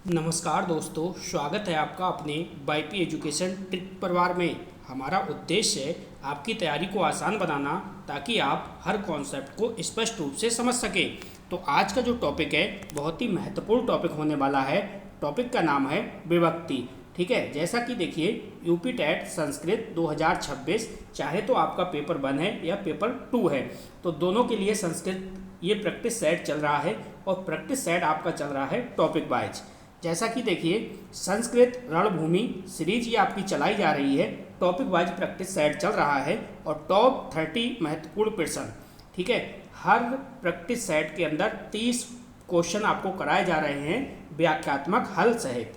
नमस्कार दोस्तों, स्वागत है आपका अपने वाईपी एजुकेशन ट्रिक परिवार में। हमारा उद्देश्य है आपकी तैयारी को आसान बनाना ताकि आप हर कॉन्सेप्ट को स्पष्ट रूप से समझ सकें। तो आज का जो टॉपिक है बहुत ही महत्वपूर्ण टॉपिक होने वाला है। टॉपिक का नाम है विभक्ति। ठीक है, जैसा कि देखिए यूपी टेट संस्कृत 2026 चाहे तो आपका पेपर 1 है या पेपर 2 है, तो दोनों के लिए संस्कृत ये प्रैक्टिस सेट चल रहा है और प्रैक्टिस सेट आपका चल रहा है टॉपिक वाइज। जैसा कि देखिए संस्कृत रणभूमि सीरीज ये आपकी चलाई जा रही है, टॉपिक वाइज प्रैक्टिस सेट चल रहा है और टॉप 30 महत्वपूर्ण प्रश्न। ठीक है, हर प्रैक्टिस सेट के अंदर 30 क्वेश्चन आपको कराए जा रहे हैं व्याख्यात्मक हल सहित।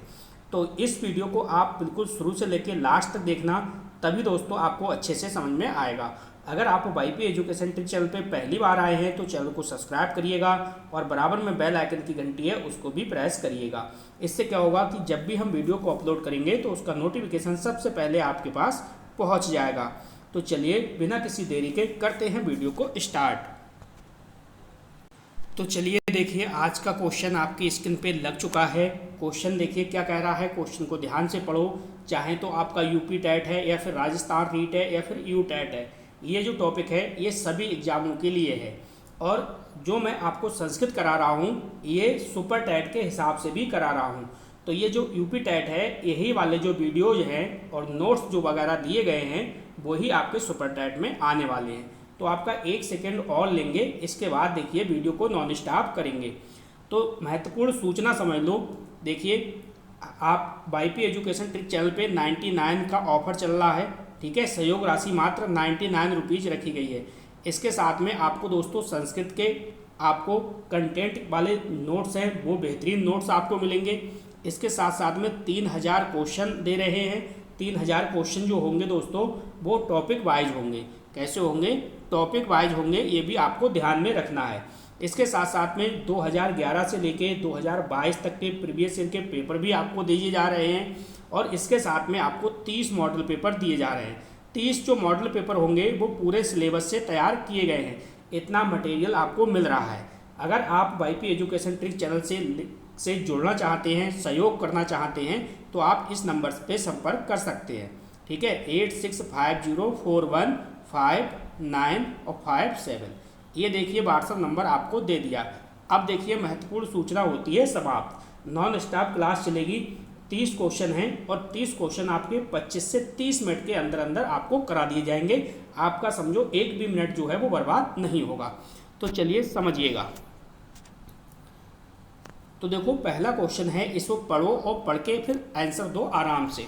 तो इस वीडियो को आप बिल्कुल शुरू से लेकर लास्ट तक देखना, तभी दोस्तों आपको अच्छे से समझ में आएगा। अगर आप वाईपी एजुकेशन ट्रिक चैनल पे पहली बार आए हैं तो चैनल को सब्सक्राइब करिएगा और बराबर में बेल आइकन की घंटी है उसको भी प्रेस करिएगा। इससे क्या होगा कि जब भी हम वीडियो को अपलोड करेंगे तो उसका नोटिफिकेशन सबसे पहले आपके पास पहुंच जाएगा। तो चलिए बिना किसी देरी के करते हैं वीडियो को स्टार्ट। तो चलिए देखिए आज का क्वेश्चन आपकी स्क्रीन पे लग चुका है। क्वेश्चन देखिए क्या कह रहा है, क्वेश्चन को ध्यान से पढ़ो। चाहे तो आपका यूपी टेट है या फिर राजस्थान रीट है या फिर यू टेट है, ये जो टॉपिक है ये सभी एग्जामों के लिए है। और जो मैं आपको संस्कृत करा रहा हूँ ये सुपर टेट के हिसाब से भी करा रहा हूँ। तो ये जो यूपी टेट है यही वाले जो वीडियोज हैं और नोट्स जो वगैरह दिए गए हैं वही आपके सुपर टेट में आने वाले हैं। तो आपका 1 सेकेंड और लेंगे, इसके बाद देखिए वीडियो को नॉन स्टॉप करेंगे। तो महत्वपूर्ण सूचना समझ लो। देखिए आप वाईपी एजुकेशन ट्रिक चैनल पे 99 का ऑफर चल रहा है। ठीक है, सहयोग राशि मात्र 99 रुपीज़ रखी गई है। इसके साथ में आपको दोस्तों संस्कृत के आपको कंटेंट वाले नोट्स हैं वो बेहतरीन नोट्स आपको मिलेंगे। इसके साथ साथ में 3000 क्वेश्चन दे रहे हैं। 3000 क्वेश्चन जो होंगे दोस्तों वो टॉपिक वाइज होंगे। कैसे होंगे? टॉपिक वाइज होंगे, ये भी आपको ध्यान में रखना है। इसके साथ साथ में 2011 से लेके 2022 तक के प्रीवियस ईयर के पेपर भी आपको दिए जा रहे हैं और इसके साथ में आपको 30 मॉडल पेपर दिए जा रहे हैं। 30 जो मॉडल पेपर होंगे वो पूरे सिलेबस से तैयार किए गए हैं। इतना मटेरियल आपको मिल रहा है। अगर आप वाईपी एजुकेशन ट्रिक चैनल से जुड़ना चाहते हैं, सहयोग करना चाहते हैं तो आप इस नंबर पे संपर्क कर सकते हैं। ठीक है, 86504159 और 57। ये देखिए व्हाट्सअप नंबर आपको दे दिया। अब देखिए महत्वपूर्ण सूचना होती है समाप्त। नॉन स्टॉप क्लास चलेगी। 30 क्वेश्चन हैं और 30 क्वेश्चन आपके 25 से 30 मिनट के अंदर अंदर आपको करा दिए जाएंगे। आपका समझो एक भी मिनट जो है वो बर्बाद नहीं होगा। तो चलिए समझिएगा। तो देखो पहला क्वेश्चन है, इसको पढ़ो और पढ़ के फिर आंसर दो आराम से।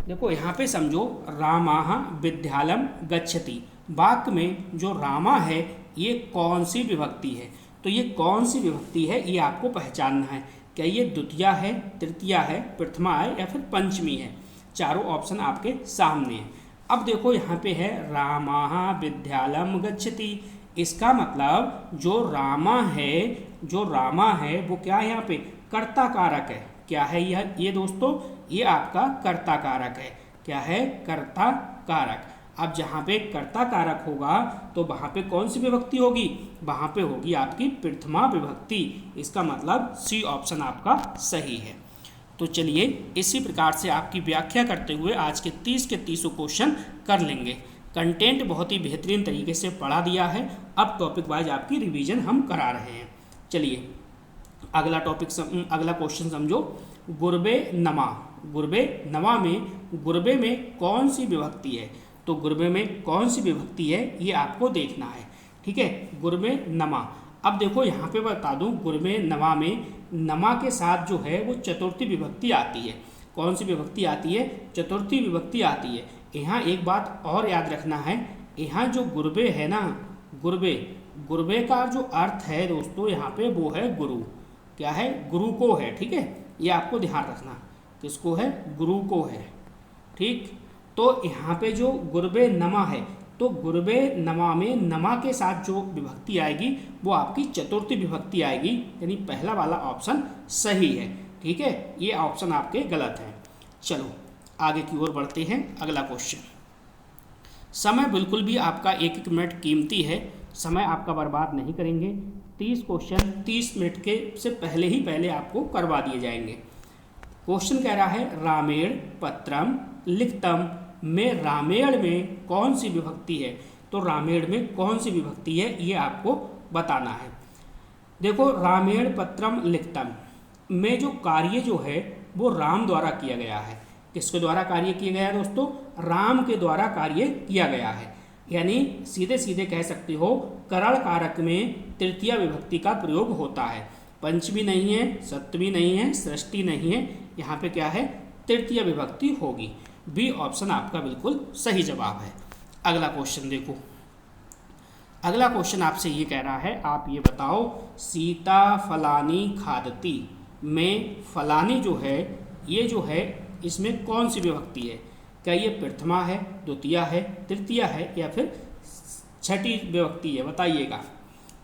देखो यहाँ पे समझो रामाह विद्यालयम गच्छति। वाक्य में जो रामा है ये कौन सी विभक्ति है? तो ये कौन सी विभक्ति है ये आपको पहचानना है। क्या ये द्वितीया है, तृतीया है, प्रथमा है या फिर पंचमी है? चारों ऑप्शन आपके सामने हैं। अब देखो यहाँ पे है रामाह विद्यालयम गच्छति। इसका मतलब जो रामा है वो क्या है? यहाँ पे कर्ता कारक है। क्या है ये दोस्तों? ये आपका कर्ता कारक है। क्या है? कर्ता कारक। अब जहाँ पे कर्ता कारक होगा तो वहाँ पे कौन सी विभक्ति होगी? वहाँ पे होगी आपकी प्रथमा विभक्ति। इसका मतलब सी ऑप्शन आपका सही है। तो चलिए इसी प्रकार से आपकी व्याख्या करते हुए आज के 30 के 30 क्वेश्चन कर लेंगे। कंटेंट बहुत ही बेहतरीन तरीके से पढ़ा दिया है। अब टॉपिक वाइज आपकी रिवीजन हम करा रहे हैं। चलिए अगला क्वेश्चन समझो। गुरबे नमा। गुरबे नमा में गुरबे में कौन सी विभक्ति है? तो गुरबे में कौन सी विभक्ति है ये आपको देखना है। ठीक है, गुरबे नमा। अब देखो यहाँ पे बता दूँ, गुरबे नमा में नमा के साथ जो है वो चतुर्थी विभक्ति आती है। कौन सी विभक्ति आती है? चतुर्थी विभक्ति आती है। यहाँ एक बात और याद रखना है, यहाँ जो गुरबे है ना, गुरबे का जो अर्थ है दोस्तों यहाँ पे वो है गुरु। क्या है? गुरु को है। ठीक है, ये आपको ध्यान रखना। किसको है? गुरु को है। ठीक, तो यहाँ पे जो गुरबे नमा है तो गुरबे नमा में नमा के साथ जो विभक्ति आएगी वो आपकी चतुर्थी विभक्ति आएगी, यानी पहला वाला ऑप्शन सही है। ठीक है, ये ऑप्शन आपके गलत हैं। चलो आगे की ओर बढ़ते हैं। अगला क्वेश्चन। समय बिल्कुल भी आपका 1-1 मिनट कीमती है, समय आपका बर्बाद नहीं करेंगे। 30 क्वेश्चन 30 मिनट के से पहले आपको करवा दिए जाएंगे। क्वेश्चन कह रहा है रामेण पत्रम लिखतम में रामेण में कौन सी विभक्ति है। तो रामेण में कौन सी विभक्ति है ये आपको बताना है। देखो रामेण पत्रम लिखतम में जो कार्य जो है वो राम द्वारा किया गया है। किसके द्वारा कार्य किया गया है दोस्तों? राम के द्वारा कार्य किया गया है। यानी सीधे सीधे कह सकते हो करण कारक में तृतीया विभक्ति का प्रयोग होता है। पंचमी नहीं है, सप्तमी नहीं है, षष्ठी नहीं है, यहाँ पे क्या है? तृतीय विभक्ति होगी। बी ऑप्शन आपका बिल्कुल सही जवाब है। अगला क्वेश्चन देखो। अगला क्वेश्चन आपसे ये कह रहा है आप ये बताओ सीता फलानी खादती में फलानी जो है ये जो है इसमें कौन सी विभक्ति है? क्या ये प्रथमा है, द्वितीया है, तृतीया है या फिर छठी विभक्ति है? बताइएगा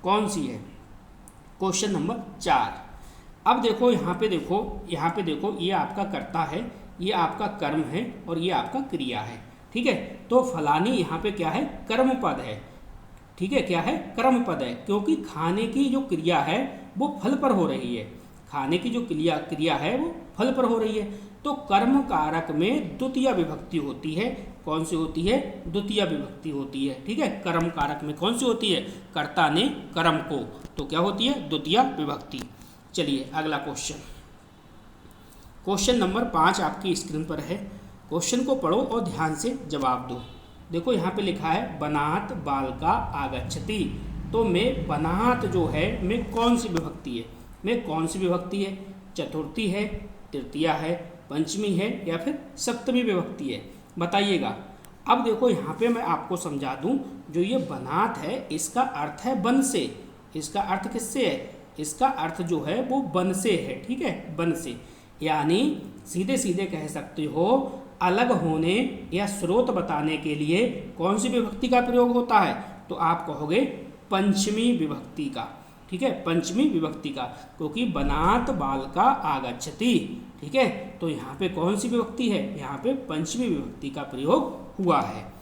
कौन सी है। Question number 4। अब देखो यहाँ पे देखो ये आपका कर्ता है, ये आपका कर्म है और ये आपका क्रिया है। ठीक है, तो फलानी यहाँ पे क्या है? कर्म पद है। ठीक है, क्या है? कर्म पद है, क्योंकि खाने की जो क्रिया है वो फल पर हो रही है। खाने की जो क्रिया है वो फल पर हो रही है। तो कर्म कारक में द्वितीय विभक्ति होती है। कौन सी होती है? द्वितीय विभक्ति होती है। ठीक है, कर्म कारक में कौन सी होती है? कर्ता ने कर्म को, तो क्या होती है? द्वितीय विभक्ति। चलिए अगला क्वेश्चन। क्वेश्चन नंबर 5 आपकी स्क्रीन पर है। क्वेश्चन को पढ़ो और ध्यान से जवाब दो। देखो यहाँ पे लिखा है बनात बालका आगच्छति। तो में बनात जो है में कौन सी विभक्ति है? में कौन सी विभक्ति है? चतुर्थी है, तृतीया है, पंचमी है या फिर सप्तमी विभक्ति है? बताइएगा। अब देखो यहाँ पे मैं आपको समझा दूँ, जो ये बनात है इसका अर्थ है बन से। इसका अर्थ किससे है? इसका अर्थ जो है वो बन से है। ठीक है, बन से, यानी सीधे सीधे कह सकते हो अलग होने या स्रोत बताने के लिए कौन सी विभक्ति का प्रयोग होता है? तो आप कहोगे पंचमी विभक्ति का। ठीक है, पंचमी विभक्ति का, क्योंकि बनात बालका आगच्छति। ठीक है, तो यहाँ पे कौन सी विभक्ति है? यहाँ पे पंचमी विभक्ति का प्रयोग हुआ है।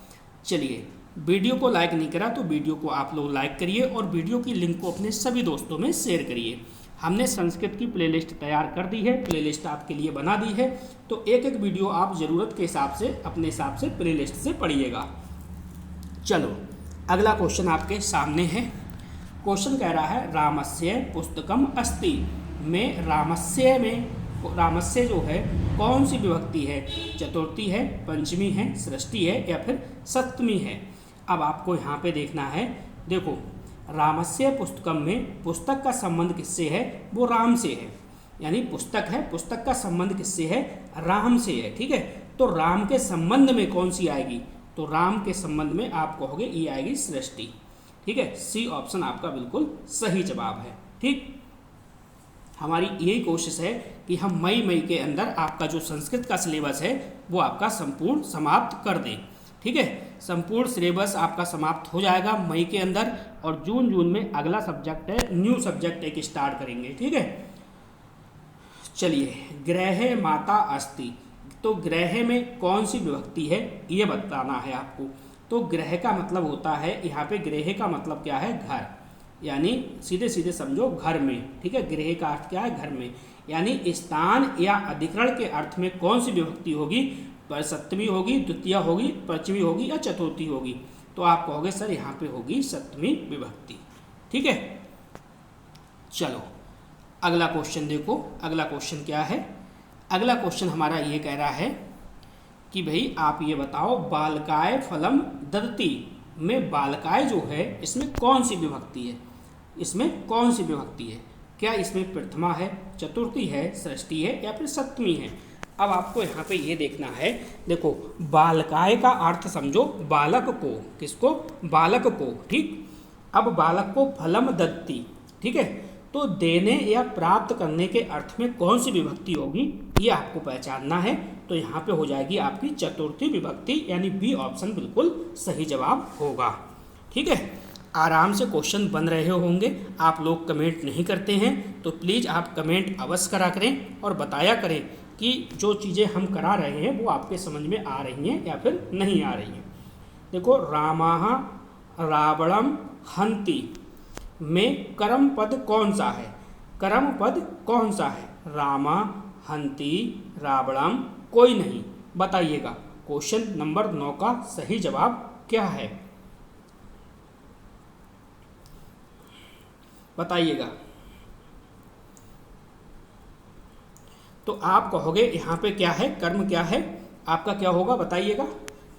चलिए, वीडियो को लाइक नहीं करा तो वीडियो को आप लोग लाइक करिए और वीडियो की लिंक को अपने सभी दोस्तों में शेयर करिए। हमने संस्कृत की प्लेलिस्ट तैयार कर दी है, प्लेलिस्ट आपके लिए बना दी है, तो एक एक वीडियो आप ज़रूरत के हिसाब से अपने हिसाब से प्लेलिस्ट से पढ़िएगा। चलो अगला क्वेश्चन आपके सामने है। क्वेश्चन कह रहा है रामस्य पुस्तकम अस्ति में रामस्य जो है कौन सी विभक्ति है? चतुर्थी है, पंचमी है, षष्ठी है या फिर सप्तमी है? अब आपको यहाँ पे देखना है। देखो रामस्य पुस्तकम में पुस्तक का संबंध किससे है? वो राम से है। यानी पुस्तक है, पुस्तक का संबंध किससे है? राम से है। ठीक है, तो राम के संबंध में कौन सी आएगी? तो राम के संबंध में आप कहोगे ये आएगी सृष्टि। ठीक है, सी ऑप्शन आपका बिल्कुल सही जवाब है। ठीक, हमारी यही कोशिश है कि हम मई के अंदर आपका जो संस्कृत का सिलेबस है वो आपका संपूर्ण समाप्त कर दें। ठीक है, संपूर्ण सिलेबस आपका समाप्त हो जाएगा मई के अंदर और जून में अगला सब्जेक्ट है, न्यू सब्जेक्ट एक स्टार्ट करेंगे। ठीक है, चलिए ग्रह माता अस्ति। तो ग्रह में कौन सी विभक्ति है ये बताना है आपको। तो ग्रह का मतलब होता है, यहाँ पे ग्रह का मतलब क्या है? घर, यानी सीधे सीधे समझो घर में। ठीक है, ग्रह का अर्थ क्या है? घर में, यानी स्थान या अधिकरण के अर्थ में कौन सी विभक्ति होगी? पर सप्तमी होगी, द्वितीय होगी, पंचमी होगी या चतुर्थी होगी? तो आप कहोगे सर यहाँ पे होगी सप्तमी विभक्ति। ठीक है, चलो अगला क्वेश्चन देखो। अगला क्वेश्चन क्या है? अगला क्वेश्चन हमारा ये कह रहा है कि भाई आप ये बताओ बालकाय फलम ददति में बालकाय जो है इसमें कौन सी विभक्ति है? इसमें कौन सी विभक्ति है? क्या इसमें प्रथमा है, चतुर्थी है, षष्ठी है या फिर सप्तमी है? अब आपको यहाँ पे ये देखना है। देखो बालकाय का अर्थ समझो बालक को। किसको? बालक को। ठीक, अब बालक को फलम दत्ति। ठीक है, तो देने या प्राप्त करने के अर्थ में कौन सी विभक्ति होगी ये आपको पहचानना है। तो यहाँ पे हो जाएगी आपकी चतुर्थी विभक्ति, यानी बी ऑप्शन बिल्कुल सही जवाब होगा। ठीक है, आराम से क्वेश्चन बन रहे होंगे। आप लोग कमेंट नहीं करते हैं तो प्लीज़ आप कमेंट अवश्य करा करें और बताया करें कि जो चीज़ें हम करा रहे हैं वो आपके समझ में आ रही हैं या फिर नहीं आ रही हैं। देखो रामाह रावणम हंति में कर्म पद कौन सा है? कर्म पद कौन सा है? रामा, हंति, रावणम, कोई नहीं। बताइएगा क्वेश्चन नंबर 9 का सही जवाब क्या है? बताइएगा। तो आप कहोगे यहाँ पे क्या है, कर्म क्या है आपका, क्या होगा बताइएगा।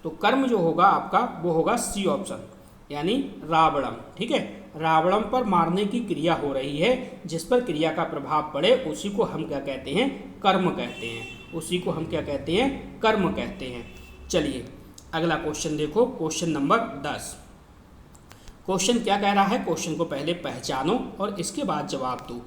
तो कर्म जो होगा आपका वो होगा सी ऑप्शन, यानी रावणम। ठीक है, रावणम पर मारने की क्रिया हो रही है, जिस पर क्रिया का प्रभाव पड़े उसी को हम क्या कहते हैं, कर्म कहते हैं। उसी को हम क्या कहते हैं, कर्म कहते हैं। चलिए अगला क्वेश्चन देखो, क्वेश्चन नंबर 10। क्वेश्चन क्या कह रहा है, क्वेश्चन को पहले पहचानो और इसके बाद जवाब दो।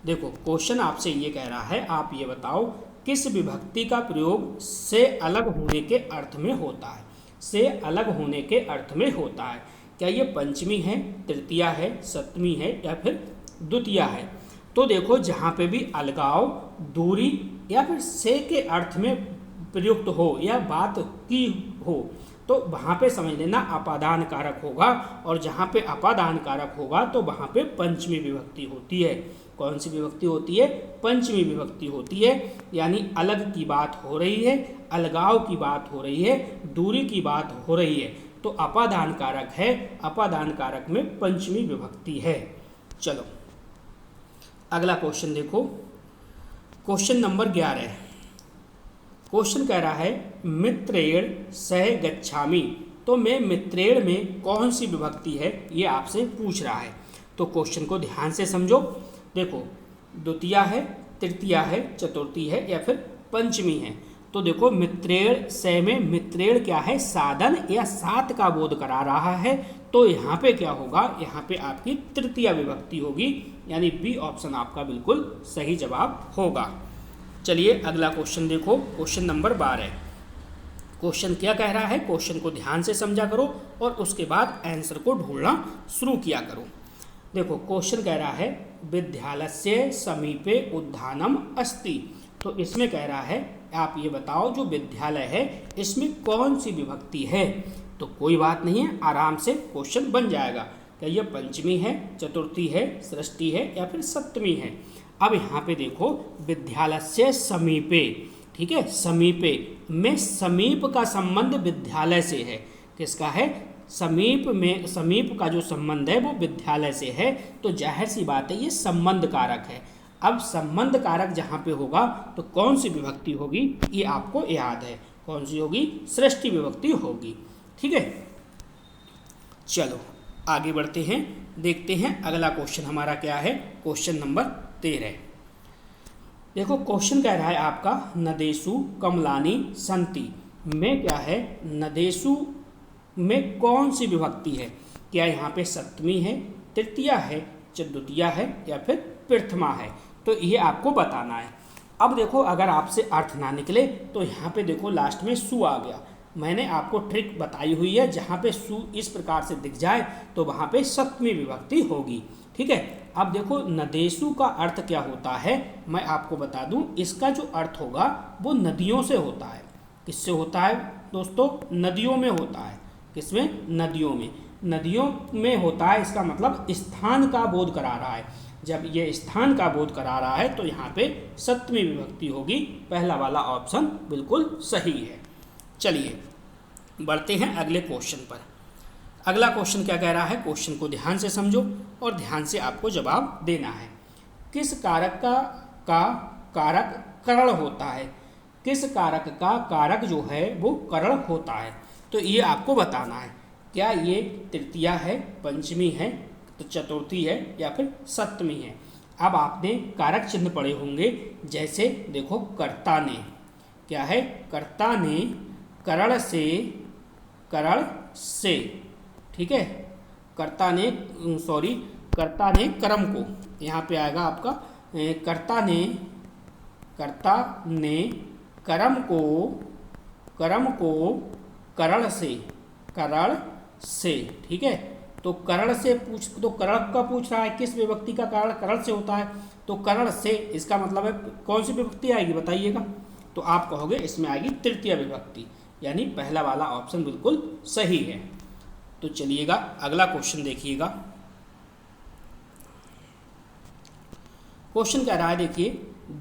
देखो क्वेश्चन आपसे ये कह रहा है, आप ये बताओ किस विभक्ति का प्रयोग से अलग होने के अर्थ में होता है? से अलग होने के अर्थ में होता है। क्या ये पंचमी है, तृतीया है, सप्तमी है या फिर द्वितीया है? तो देखो जहाँ पे भी अलगाव, दूरी या फिर से के अर्थ में प्रयुक्त हो या बात की हो तो वहाँ पे समझ लेना अपादान कारक होगा, और जहाँ पे अपादान कारक होगा तो वहाँ पे पंचमी विभक्ति होती है। कौन सी विभक्ति होती है? पंचमी विभक्ति होती है। यानी अलग की बात हो रही है, अलगाव की बात हो रही है, दूरी की बात हो रही है, तो अपादान कारक है, अपादान कारक में पंचमी विभक्ति है। चलो अगला क्वेश्चन देखो, क्वेश्चन नंबर 11। क्वेश्चन कह रहा है मित्रेण सह गच्छामि। तो मैं मित्रेण में कौन सी विभक्ति है ये आपसे पूछ रहा है। तो क्वेश्चन को ध्यान से समझो। देखो द्वितीया है, तृतीया है, चतुर्थी है या फिर पंचमी है। तो देखो मित्रेण से में मित्रेण क्या है, साधन या सात का बोध करा रहा है। तो यहाँ पे क्या होगा, यहाँ पे आपकी तृतीया विभक्ति होगी, यानी बी ऑप्शन आपका बिल्कुल सही जवाब होगा। चलिए अगला क्वेश्चन देखो, क्वेश्चन नंबर 12। क्वेश्चन क्या कह रहा है, क्वेश्चन को ध्यान से समझा करो और उसके बाद आंसर को ढूंढना शुरू किया करो। देखो क्वेश्चन कह रहा है विद्यालयस्य समीपे उद्यानम अस्ति। तो इसमें कह रहा है आप ये बताओ जो विद्यालय है इसमें कौन सी विभक्ति है। तो कोई बात नहीं है, आराम से क्वेश्चन बन जाएगा। क्या ये पंचमी है, चतुर्थी है, षष्ठी है या फिर सप्तमी है? अब यहाँ पे देखो विद्यालयस्य समीपे, ठीक है, समीपे में समीप का संबंध विद्यालय से है। किसका है? समीप में, समीप का जो संबंध है वो विद्यालय से है। तो जाहिर सी बात है ये संबंध कारक है। अब संबंध कारक जहाँ पे होगा तो कौन सी विभक्ति होगी ये आपको याद है, कौन सी होगी? षष्ठी विभक्ति होगी। ठीक है, चलो आगे बढ़ते हैं, देखते हैं अगला क्वेश्चन हमारा क्या है। Question number 13। देखो क्वेश्चन कह रहा है आपका नदेषु कमलानि सन्ति में क्या है, नदेषु में कौन सी विभक्ति है? क्या यहाँ पे सप्तमी है, तृतीया है, चतुर्थिया है या फिर प्रथमा है? तो ये आपको बताना है। अब देखो अगर आपसे अर्थ ना निकले तो यहाँ पे देखो लास्ट में सु आ गया। मैंने आपको ट्रिक बताई हुई है, जहाँ पे सु इस प्रकार से दिख जाए तो वहाँ पे सप्तमी विभक्ति होगी। ठीक है, अब देखो नदेषु का अर्थ क्या होता है मैं आपको बता दूं। इसका जो अर्थ होगा वो नदियों से होता है। किससे होता है दोस्तों? नदियों में होता है। किसमें? नदियों में। नदियों में होता है, इसका मतलब स्थान का बोध करा रहा है। जब ये स्थान का बोध करा रहा है तो यहाँ पे सप्तमी विभक्ति होगी। पहला वाला ऑप्शन बिल्कुल सही है। चलिए बढ़ते हैं अगले क्वेश्चन पर। अगला क्वेश्चन क्या कह रहा है, क्वेश्चन को ध्यान से समझो और ध्यान से आपको जवाब देना है। किस कारक का कारक करण होता है? किस कारक का कारक जो है वो करण होता है? तो ये आपको बताना है। क्या ये तृतीया है, पंचमी है, तो चतुर्थी है या फिर सप्तमी है? अब आपने कारक चिन्ह पढ़े होंगे, जैसे देखो कर्ता ने, क्या है? कर्ता ने करण से, करण से, ठीक है, कर्ता ने कर्ता ने कर्म को, यहाँ पे आएगा आपका कर्ता ने कर्म को करण से, ठीक है। तो करण से तो करण का पूछ रहा है, किस विभक्ति का कारण करण से होता है? तो करण से इसका मतलब है कौन सी विभक्ति आएगी बताइएगा। तो आप कहोगे इसमें आएगी तृतीय विभक्ति, यानी पहला वाला ऑप्शन बिल्कुल सही है। तो चलिएगा अगला क्वेश्चन देखिएगा। क्वेश्चन कह रहा है, देखिए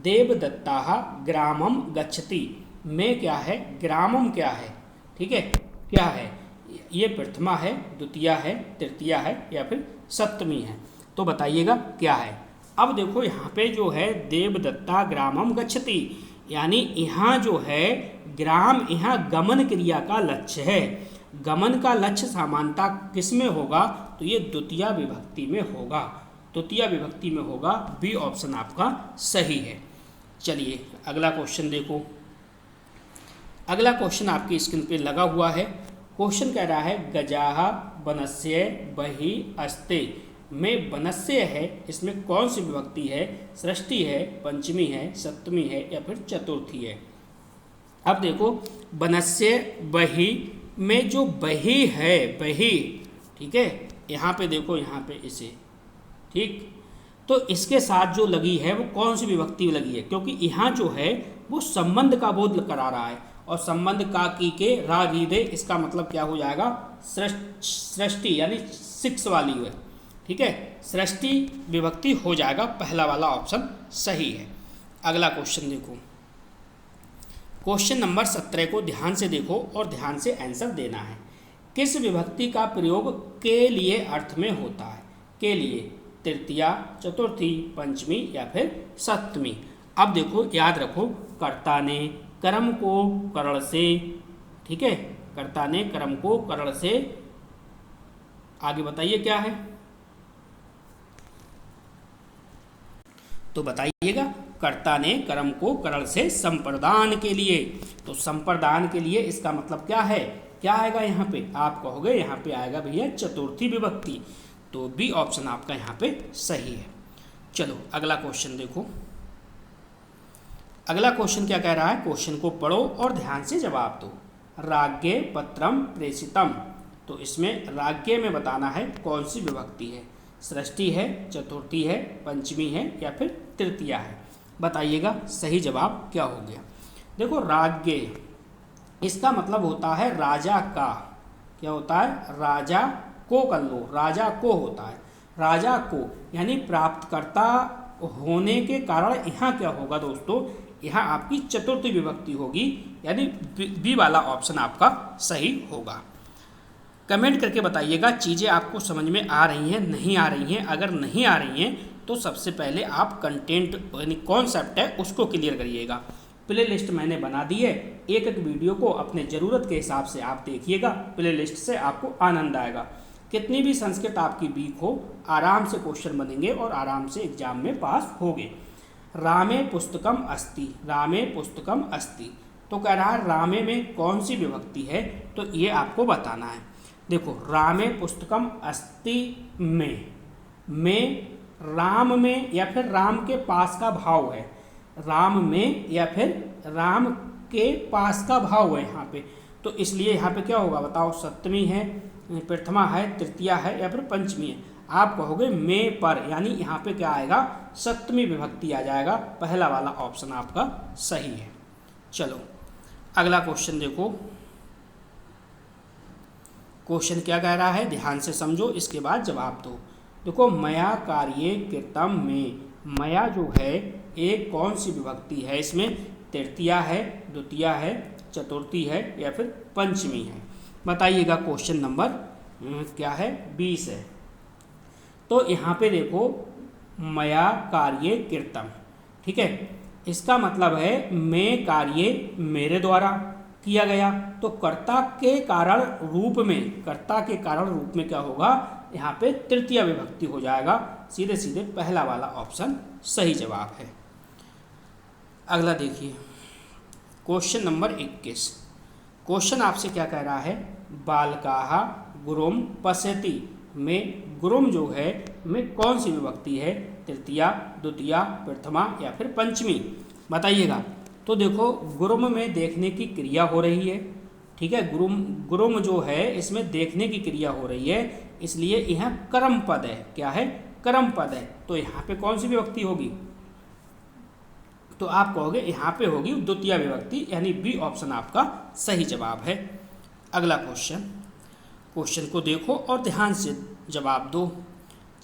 देवदत्ताः ग्रामम गच्छति में क्या है, ग्रामम क्या है, ठीक है, क्या है, ये प्रथमा है, द्वितीया है, तृतीया है या फिर सप्तमी है, तो बताइएगा क्या है। अब देखो यहाँ पे जो है देवदत्ता ग्रामम गच्छति, यानी यहाँ जो है ग्राम, यहाँ गमन क्रिया का लक्ष्य है। गमन का लक्ष्य सामान्यता किस में होगा, तो ये द्वितीया विभक्ति में होगा, द्वितीया विभक्ति में होगा। बी ऑप्शन आपका सही है। चलिए अगला क्वेश्चन देखो। अगला क्वेश्चन आपकी स्क्रीन पे लगा हुआ है। क्वेश्चन कह रहा है गजाः वनस्य बहि अस्ते में वनस्य है, इसमें कौन सी विभक्ति है, षष्ठी है, पंचमी है, सप्तमी है या फिर चतुर्थी है। अब देखो वनस्य बहि में जो बहि है, बहि, ठीक है, यहाँ पे देखो, यहाँ पे इसे, ठीक, तो इसके साथ जो लगी है वो कौन सी विभक्ति लगी है, क्योंकि यहाँ जो है वो संबंध का बोध करा रहा है, और संबंध का की के रा री दे, इसका मतलब क्या हो जाएगा, सृष्टि यानी 6 वाली है, ठीक है, सृष्टि विभक्ति हो जाएगा। पहला वाला ऑप्शन सही है। अगला क्वेश्चन देखो, क्वेश्चन नंबर 17 को ध्यान से देखो और ध्यान से आंसर देना है। किस विभक्ति का प्रयोग के लिए अर्थ में होता है, के लिए, तृतीया, चतुर्थी, पंचमी या फिर सप्तमी। अब देखो याद रखो, कर्ता ने कर्म को करण से, ठीक है, कर्ता ने कर्म को करण से, आगे बताइए क्या है, तो बताइएगा, कर्ता ने कर्म को करण से संप्रदान के लिए, तो संप्रदान के लिए इसका मतलब क्या है, क्या आएगा यहाँ पे, आप कहोगे यहाँ पे आएगा भैया चतुर्थी विभक्ति, तो बी ऑप्शन आपका यहाँ पे सही है। चलो अगला क्वेश्चन देखो। अगला क्वेश्चन क्या कह रहा है, क्वेश्चन को पढ़ो और ध्यान से जवाब दो। राज्ञे पत्रम प्रेषितम, तो इसमें राज्ञे में बताना है कौन सी विभक्ति है, षष्ठी है, चतुर्थी है, पंचमी है या फिर तृतीया है, बताइएगा सही जवाब क्या हो गया। देखो राज्ञे, इसका मतलब होता है राजा का, क्या होता है, राजा को कर लो, राजा को होता है, राजा को, यानी प्राप्तकर्ता होने के कारण यहाँ क्या होगा दोस्तों, यहाँ आपकी चतुर्थी विभक्ति होगी, यानी बी वाला ऑप्शन आपका सही होगा। कमेंट करके बताइएगा चीज़ें आपको समझ में आ रही हैं, नहीं आ रही हैं। अगर नहीं आ रही हैं तो सबसे पहले आप कंटेंट यानी कॉन्सेप्ट है उसको क्लियर करिएगा। प्ले लिस्ट मैंने बना दी है, एक एक वीडियो को अपने ज़रूरत के हिसाब से आप देखिएगा, प्ले लिस्ट से आपको आनंद आएगा। कितनी भी संस्कृत आपकी वीक हो, आराम से क्वेश्चन बनेंगे और आराम से एग्जाम में पास होगे। रामे पुस्तकम अस्ति, रामे पुस्तकम अस्ति, तो कह रहा है रामे में कौन सी विभक्ति है, तो ये आपको बताना है। देखो रामे पुस्तकम अस्ति में राम में या फिर राम के पास का भाव है, राम में या फिर राम के पास का भाव है यहाँ पे, तो इसलिए यहाँ पे क्या होगा बताओ, सप्तमी है, प्रथमा है, तृतीया है या फिर पंचमी है। आप कहोगे में पर, यानी यहाँ पे क्या आएगा, सप्तमी विभक्ति आ जाएगा। पहला वाला ऑप्शन आपका सही है। चलो अगला क्वेश्चन देखो, क्वेश्चन क्या कह रहा है, ध्यान से समझो, इसके बाद जवाब दो। देखो मया कार्ये कृतम में, मया जो है एक कौन सी विभक्ति है, इसमें तृतीया है, द्वितीया है, चतुर्थी है या फिर पंचमी है, बताइएगा। क्वेश्चन नंबर क्या है, 20 है। तो यहाँ पे देखो मया कार्ये कृतम, ठीक है, इसका मतलब है मैं कार्य मेरे द्वारा किया गया, तो कर्ता के कारण रूप में, कर्ता के कारण रूप में क्या होगा, यहाँ पे तृतीया विभक्ति हो जाएगा। सीधे सीधे पहला वाला ऑप्शन सही जवाब है। अगला देखिए क्वेश्चन नंबर 21। क्वेश्चन आपसे क्या कह रहा है, बालकाः गुरुम पश्यति में गुरुम जो है में कौन सी विभक्ति है, तृतीया, द्वितीया, प्रथमा या फिर पंचमी, बताइएगा। तो देखो गुरुम में देखने की क्रिया हो रही है, ठीक है, गुरुम जो है इसमें देखने की क्रिया हो रही है, इसलिए यह कर्म पद है। क्या है, कर्म पद है। तो यहाँ पे कौन सी विभक्ति होगी, तो आप कहोगे यहाँ पे होगी द्वितीया विभक्ति, यानी बी ऑप्शन आपका सही जवाब है। अगला क्वेश्चन, क्वेश्चन को देखो और ध्यान से जवाब दो।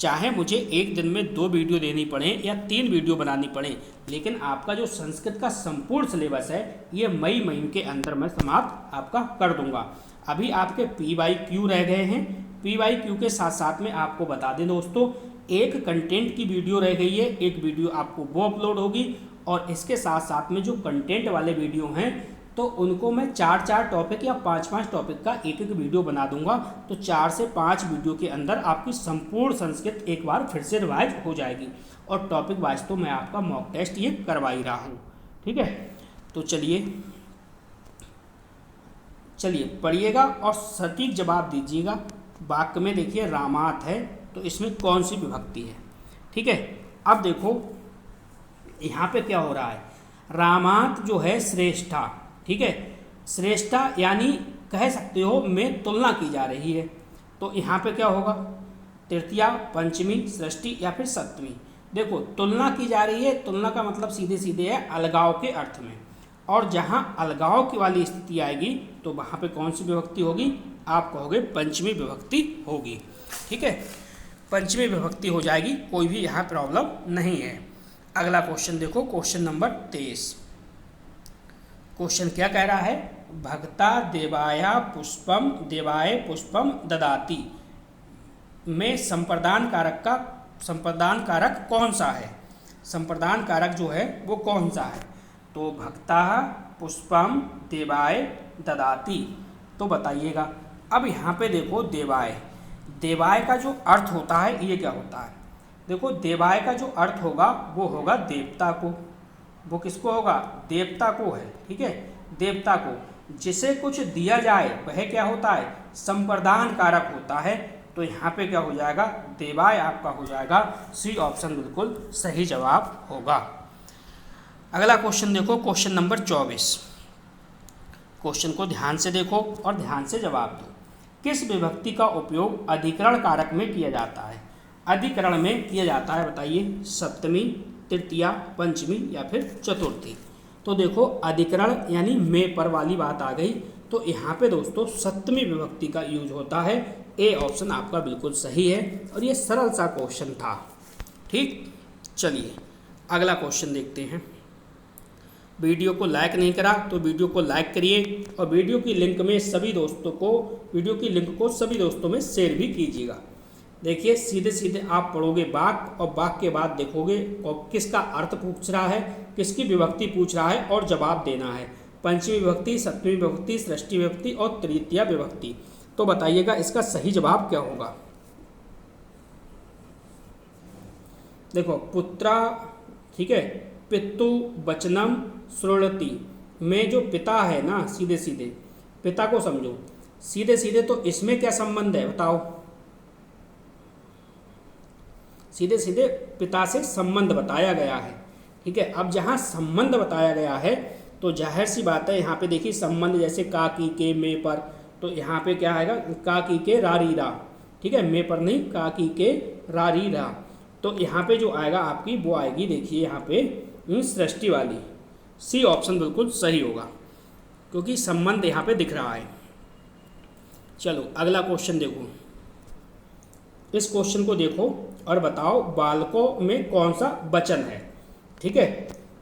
चाहे मुझे एक दिन में 2 वीडियो देनी पड़े या 3 वीडियो बनानी पड़े, लेकिन आपका जो संस्कृत का संपूर्ण सिलेबस है ये मई महीने के अंदर मैं समाप्त आपका कर दूंगा। अभी आपके PYQ रह गए हैं। PYQ के साथ साथ में आपको बता दें दोस्तों, एक कंटेंट की वीडियो रह गई है, एक वीडियो आपको वो अपलोड होगी, और इसके साथ साथ में जो कंटेंट वाले वीडियो हैं तो उनको मैं 4-4 टॉपिक या 5-5 टॉपिक का एक एक वीडियो बना दूंगा। तो 4 से 5 वीडियो के अंदर आपकी संपूर्ण संस्कृत एक बार फिर से रिवाइज हो जाएगी, और टॉपिक वाइज तो मैं आपका मॉक टेस्ट ये करवा ही रहा हूँ। ठीक है, तो चलिए पढ़िएगा और सटीक जवाब दीजिएगा। वाक्य में देखिए रामात है, तो इसमें कौन सी विभक्ति है। ठीक है, अब देखो यहाँ पे क्या हो रहा है, रामात जो है श्रेष्ठा। ठीक है, श्रेष्ठा यानी कह सकते हो में तुलना की जा रही है, तो यहाँ पे क्या होगा, तृतीया, पंचमी, षष्ठी या फिर सप्तमी। देखो तुलना की जा रही है, तुलना का मतलब सीधे सीधे है अलगाव के अर्थ में, और जहाँ अलगाव की वाली स्थिति आएगी तो वहाँ पे कौन सी विभक्ति होगी, आप कहोगे पंचमी विभक्ति होगी। ठीक है, पंचमी विभक्ति हो जाएगी, कोई भी यहाँ प्रॉब्लम नहीं है। अगला क्वेश्चन देखो, क्वेश्चन नंबर 23। क्वेश्चन क्या कह रहा है, भक्ता देवाय पुष्पम ददाति में संप्रदान कारक कौन सा है। संप्रदान कारक जो है वो कौन सा है, तो भक्ता पुष्पम देवाय ददाति, तो बताइएगा। अब यहाँ पे देखो देवाय का जो अर्थ होता है ये क्या होता है, देखो देवाय का जो अर्थ होगा वो होगा देवता को। वो किसको होगा, देवता को है। ठीक है, देवता को जिसे कुछ दिया जाए वह क्या होता है, संप्रदान कारक होता है। तो यहाँ पे क्या हो जाएगा, देवाय आपका हो जाएगा सी ऑप्शन बिल्कुल सही जवाब होगा। अगला क्वेश्चन देखो, क्वेश्चन नंबर 24। क्वेश्चन को ध्यान से देखो और ध्यान से जवाब दो। किस विभक्ति का उपयोग अधिकरण कारक में किया जाता है। अधिकरण में किया जाता है, बताइए, सप्तमी, तृतीया, पंचमी या फिर चतुर्थी। तो देखो अधिकरण यानी में पर वाली बात आ गई, तो यहाँ पे दोस्तों सप्तमी विभक्ति का यूज होता है। ए ऑप्शन आपका बिल्कुल सही है, और ये सरल सा क्वेश्चन था। ठीक, चलिए अगला क्वेश्चन देखते हैं। वीडियो को लाइक नहीं करा तो वीडियो को लाइक करिए, और वीडियो की लिंक को सभी दोस्तों में शेयर भी कीजिएगा। देखिए सीधे सीधे आप पढ़ोगे वाक्य, और वाक्य के बाद देखोगे और किसका अर्थ पूछ रहा है, किसकी विभक्ति पूछ रहा है, और जवाब देना है। पंचमी विभक्ति, सप्तमी विभक्ति, षष्ठी विभक्ति और तृतीया विभक्ति। तो बताइएगा इसका सही जवाब क्या होगा। देखो पुत्रा, ठीक है, पितु वचनम श्रोणति में जो पिता है ना, सीधे सीधे पिता को समझो, सीधे सीधे तो इसमें क्या संबंध है बताओ। सीधे सीधे पिता से संबंध बताया गया है। ठीक है, अब जहाँ संबंध बताया गया है तो जाहिर सी बात है, यहाँ पे देखिए संबंध जैसे का की के में पर, तो यहाँ पे क्या आएगा, का की के रा री रा। ठीक है, में पर नहीं, का की के रा री रा। तो यहाँ पे जो आएगा आपकी वो आएगी, देखिए यहाँ पे सृष्टि वाली। सी ऑप्शन बिल्कुल सही होगा, क्योंकि संबंध यहाँ पे दिख रहा है। चलो अगला क्वेश्चन देखो, इस क्वेश्चन को देखो और बताओ बालकों में कौन सा वचन है। ठीक है,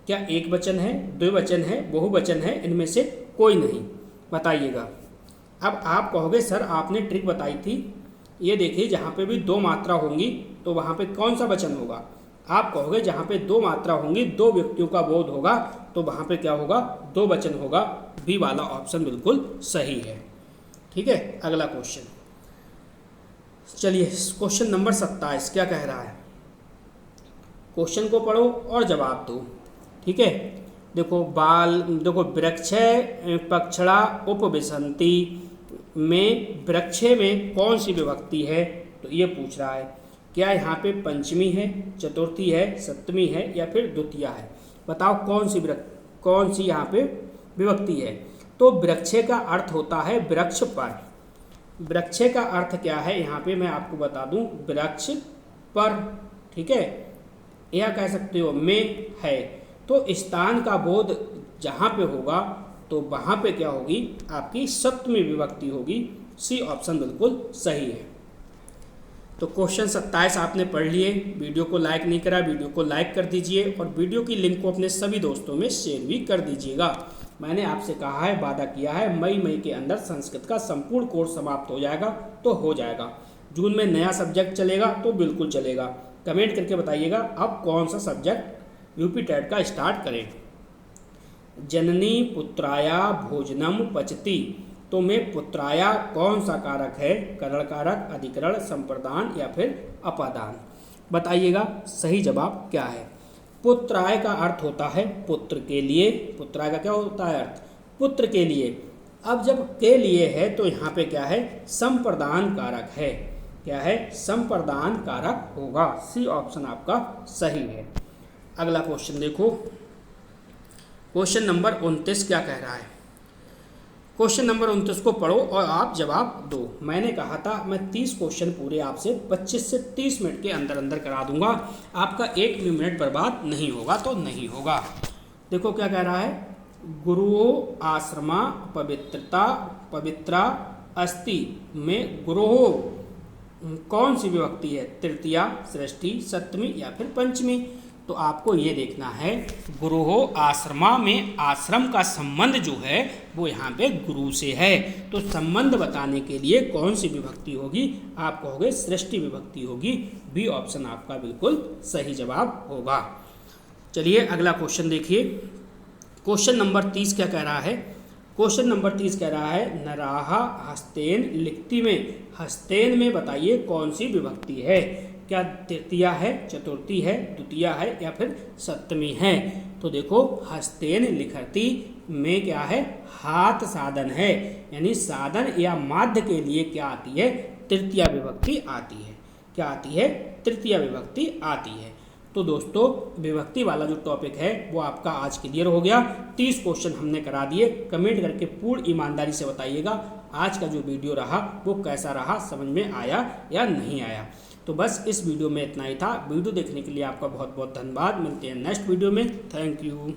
क्या एक वचन है, द्विवचन है, बहुवचन है, इनमें से कोई नहीं, बताइएगा। अब आप कहोगे सर आपने ट्रिक बताई थी, ये देखिए जहाँ पे भी 2 मात्रा होंगी तो वहाँ पे कौन सा वचन होगा। आप कहोगे जहाँ पे 2 मात्रा होंगी, 2 व्यक्तियों का बोध होगा, तो वहाँ पे क्या होगा, 2 वचन होगा। बी वाला ऑप्शन बिल्कुल सही है। ठीक है, अगला क्वेश्चन चलिए, क्वेश्चन नंबर 27 क्या कह रहा है। क्वेश्चन को पढ़ो और जवाब दो। ठीक है, देखो वृक्ष पक्षड़ा उपविशन्ति में वृक्षे में कौन सी विभक्ति है, तो ये पूछ रहा है। क्या यहाँ पे पंचमी है, चतुर्थी है, सप्तमी है या फिर द्वितीया है, बताओ कौन सी यहाँ पे विभक्ति है। तो वृक्षे का अर्थ होता है वृक्ष पर। वृक्षे का अर्थ क्या है यहाँ पे मैं आपको बता दूं, वृक्ष पर। ठीक है, या कह सकते हो में है, तो स्थान का बोध जहाँ पे होगा तो वहाँ पे क्या होगी, आपकी सप्तमी विभक्ति होगी। सी ऑप्शन बिल्कुल सही है। तो क्वेश्चन 27 आपने पढ़ लिए। वीडियो को लाइक नहीं करा, वीडियो को लाइक कर दीजिए और वीडियो की लिंक को अपने सभी दोस्तों में शेयर भी कर दीजिएगा। मैंने आपसे कहा है, वादा किया है, मई के अंदर संस्कृत का संपूर्ण कोर्स समाप्त हो जाएगा तो हो जाएगा। जून में नया सब्जेक्ट चलेगा तो बिल्कुल चलेगा। कमेंट करके बताइएगा अब कौन सा सब्जेक्ट यूपी टेट का स्टार्ट करें। जननी पुत्राया भोजनम पचती, तो में पुत्राया कौन सा कारक है? करण कारक, अधिकरण, संप्रदान या फिर अपादान? बताइएगा सही जवाब क्या है। पुत्राय का अर्थ होता है पुत्र के लिए। पुत्राय का क्या होता है अर्थ? पुत्र के लिए। अब जब के लिए है तो यहाँ पे क्या है? संप्रदान कारक है। क्या है? संप्रदान कारक होगा। सी ऑप्शन आपका सही है। अगला क्वेश्चन देखो, क्वेश्चन नंबर 29 क्या कह रहा है। क्वेश्चन नंबर 29 को पढ़ो और आप जवाब दो। मैंने कहा था मैं 30 क्वेश्चन पूरे आपसे 25 से 30 मिनट के अंदर अंदर करा दूंगा। आपका एक भी मिनट बर्बाद नहीं होगा तो नहीं होगा। देखो क्या कह रहा है, गुरुओ आश्रमा पवित्रा अस्ति में गुरुओ कौन सी विभक्ति है? तृतीया, षष्ठी, सप्तमी या फिर पंचमी? तो आपको ये देखना है, गुरुहो आश्रमा में आश्रम का संबंध जो है वो यहाँ पे गुरु से है। तो संबंध बताने के लिए कौन सी विभक्ति होगी? आप कहोगे सृष्टि विभक्ति होगी। बी ऑप्शन आपका बिल्कुल सही जवाब होगा। चलिए अगला क्वेश्चन देखिए। क्वेश्चन नंबर 30 क्या कह रहा है? क्वेश्चन नंबर 30 कह रहा है, नराहा हस्तेन लिखती में, हस्तेन में बताइए कौन सी विभक्ति है? क्या तृतीया है, चतुर्थी है, द्वितीया है या फिर सप्तमी है? तो देखो हस्तेन लिखती में क्या है? हाथ साधन है, यानी साधन या माध्य के लिए क्या आती है? तृतीया विभक्ति आती है। क्या आती है? तृतीया विभक्ति आती है। तो दोस्तों विभक्ति वाला जो टॉपिक है वो आपका आज क्लियर हो गया। 30 क्वेश्चन हमने करा दिए। कमेंट करके पूर्ण ईमानदारी से बताइएगा आज का जो वीडियो रहा वो कैसा रहा, समझ में आया या नहीं आया। तो बस इस वीडियो में इतना ही था। वीडियो देखने के लिए आपका बहुत बहुत धन्यवाद। मिलते हैं नेक्स्ट वीडियो में। Thank you.